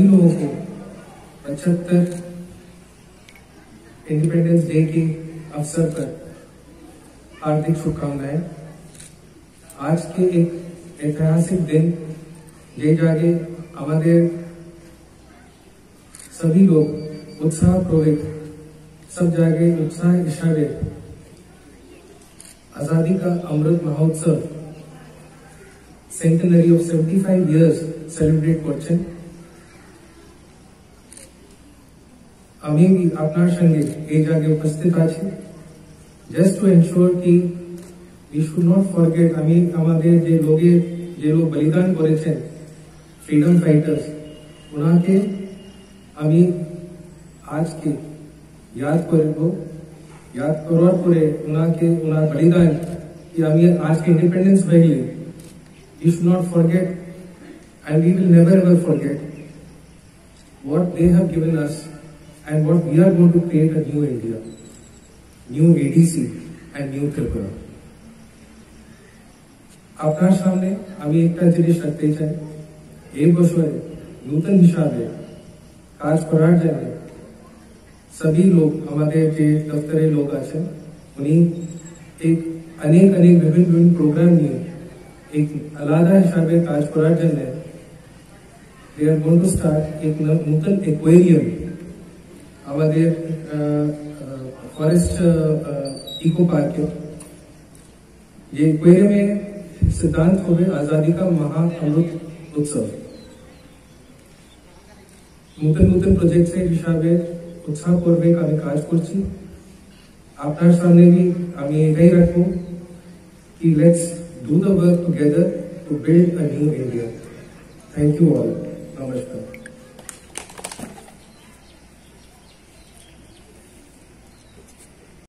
सभी लोगों को 75 इंडिपेंडेंस डे के अवसर पर हार्दिक शुभकामनाएं। आज के एक ऐतिहासिक दिन যে জাগে আমাদের सभी लोग उत्साह प्रवित सब जगह उत्साह हिसाबे आजादी का Amrit Mahotsav centenary of 75 years celebrate করছেন। আমি আপনার সঙ্গে এই জায়গায় উপস্থিত আছি just to ensure कि we should not forget আমি আমাদের যে লোক বলিদান করেছেন फ्रीडम फाइटर्स उनके আমি আজকে याद করার পরে ওনার বলিদান कि আমি আজকে इंडिपेंडेंस হয়ে we should not forget and we will never ever forget what they have given us and what we are going to create a new India, new ADC and new Tripura. আপনার সামনে আমি একটা জিনিস রাখতে চাই, এই বছরে নতুন হিসাবে কাজ করার জন্য सभी लोग हमारे जो दफ्तरे लोग आছেন उन्हीं एक अनेक विभिन्न प्रोग्राम নিয়ে एक আলাদা হিসাবে কাজ করার জন্য they are going to start एक नूतन एक्वेरियम हमारे फॉरेस्ट इको पार्क है। ये एक्वेरियम में सिद्धांत होवे आजादी का महा अमृत उत्सव नूतन प्रोजेक्ट से हिसाबे उत्साह पूर्वक আমি কাজ করছি। আপনার সামনে भी আমি এটাই রাখবো कि let's do the work together to build a new India. Thank you all. Namaskar.